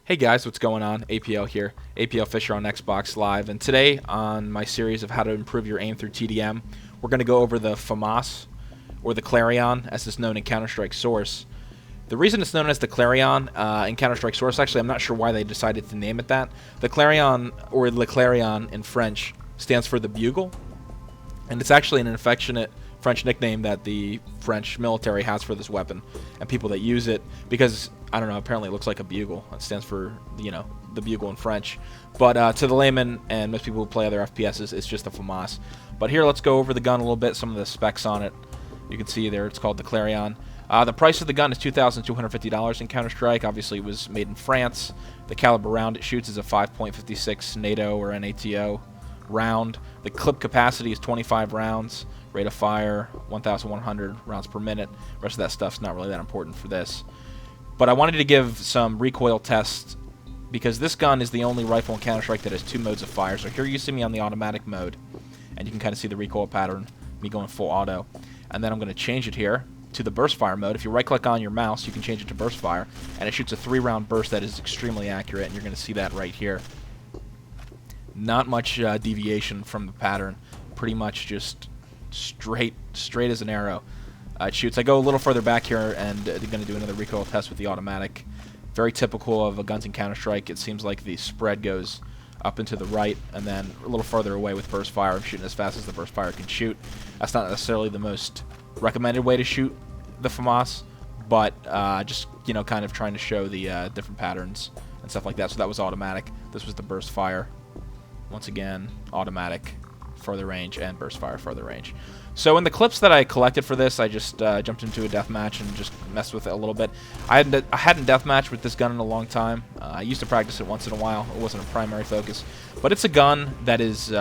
Hey guys, what's going on? APL here, APL Fisher on Xbox Live, and today on my series of how to improve your aim through TDM, we're going to go over the Famas, or the Clarion, as it's known in Counter-Strike Source. The reason it's known as the Clarion in Counter-Strike Source, actually I'm not sure why they decided to name it that. The Clarion, or Le Clarion in French, stands for the bugle, and it's actually an affectionate French nickname that the French military has for this weapon, and people that use it, because, I don't know, apparently it looks like a bugle. It stands for, you know, the bugle in French. But to the layman and most people who play other FPSs, it's just a Famas. But here, let's go over the gun a little bit, some of the specs on it. You can see there, it's called the Clarion. The price of the gun is $2,250 in Counter-Strike. Obviously, it was made in France. The caliber round it shoots is a 5.56 NATO or NATO round. The clip capacity is 25 rounds. Rate of fire, 1,100 rounds per minute. The rest of that stuff's not really that important for this. But I wanted to give some recoil tests because this gun is the only rifle in Counter-Strike that has two modes of fire. So here you see me on the automatic mode, and you can kind of see the recoil pattern, me going full auto. And then I'm going to change it here to the burst fire mode. If you right-click on your mouse, you can change it to burst fire, and it shoots a 3-round burst that is extremely accurate, and you're going to see that right here. Not much deviation from the pattern. Pretty much just straight as an arrow. It shoots. I go a little further back here, and they're going to do another recoil test with the automatic. Very typical of a guns in Counter-Strike. It seems like the spread goes up and to the right, and then a little further away with burst fire. I'm shooting as fast as the burst fire can shoot. That's not necessarily the most recommended way to shoot the Famas, but just, you know, kind of trying to show the different patterns and stuff like that. So that was automatic. This was the burst fire. Once again, automatic, further range, and burst fire, further range. So in the clips that I collected for this, I just jumped into a deathmatch and just messed with it a little bit. I hadn't deathmatched with this gun in a long time. I used to practice it once in a while. It wasn't a primary focus. But it's a gun that is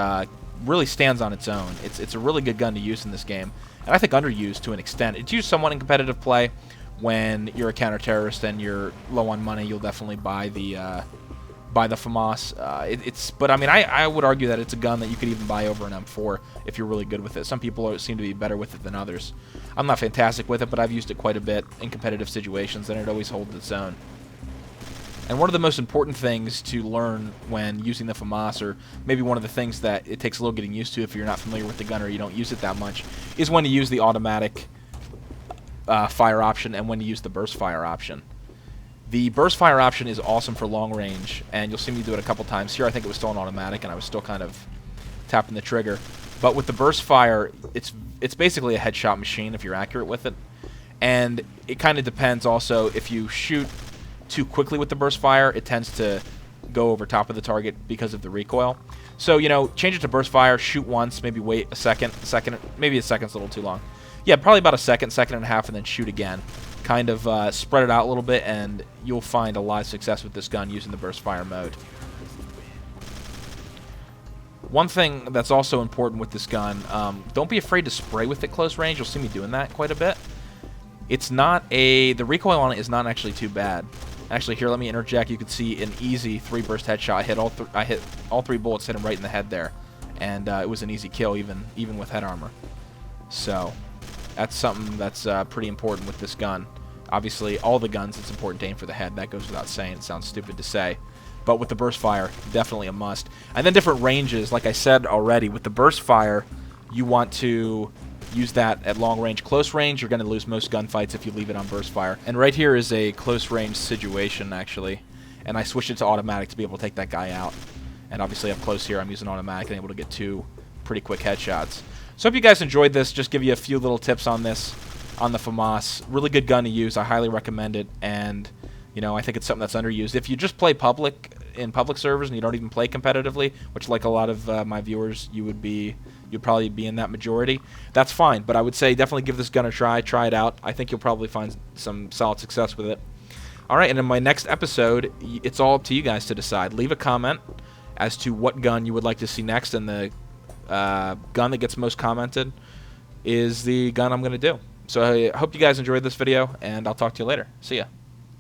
really stands on its own. It's a really good gun to use in this game, and I think underused to an extent. It's used somewhat in competitive play. When you're a counter-terrorist and you're low on money, you'll definitely buy the Famas. But I mean, I would argue that it's a gun that you could even buy over an M4 if you're really good with it. Some people seem to be better with it than others. I'm not fantastic with it, but I've used it quite a bit in competitive situations, and it always holds its own. And one of the most important things to learn when using the Famas, or maybe one of the things that it takes a little getting used to if you're not familiar with the gun or you don't use it that much, is when to use the automatic fire option and when to use the burst fire option. The burst fire option is awesome for long range, and you'll see me do it a couple times. Here I think it was still an automatic, and I was still kind of tapping the trigger. But with the burst fire, it's basically a headshot machine if you're accurate with it. And it kind of depends also. If you shoot too quickly with the burst fire, it tends to go over top of the target because of the recoil. So, you know, change it to burst fire, shoot once, maybe wait a second, maybe a second's a little too long. Yeah, probably about a second and a half, and then shoot again. Kind of spread it out a little bit, and you'll find a lot of success with this gun using the burst fire mode. One thing that's also important with this gun, don't be afraid to spray with it close range. You'll see me doing that quite a bit. It's not the recoil on it is not actually too bad. Actually, here, let me interject. You can see an easy 3-burst headshot. I hit all 3 bullets, hit him right in the head there, and it was an easy kill even with head armor. So that's something that's pretty important with this gun. Obviously, all the guns, it's important to aim for the head. That goes without saying. It sounds stupid to say. But with the burst fire, definitely a must. And then different ranges, like I said already, with the burst fire, you want to use that at long range. Close range, you're going to lose most gunfights if you leave it on burst fire. And right here is a close range situation, actually. And I switched it to automatic to be able to take that guy out. And obviously up close here, I'm using automatic and able to get 2 pretty quick headshots. So hope you guys enjoyed this. Just give you a few little tips on this, on the Famas. Really good gun to use. I highly recommend it. And, you know, I think it's something that's underused. If you just play in public servers and you don't even play competitively, which like a lot of my viewers, you'd probably be in that majority, that's fine. But I would say definitely give this gun a try. Try it out. I think you'll probably find some solid success with it. All right, and in my next episode, it's all up to you guys to decide. Leave a comment as to what gun you would like to see next, and the gun that gets most commented is the gun I'm going to do. So I hope you guys enjoyed this video, and I'll talk to you later. See ya.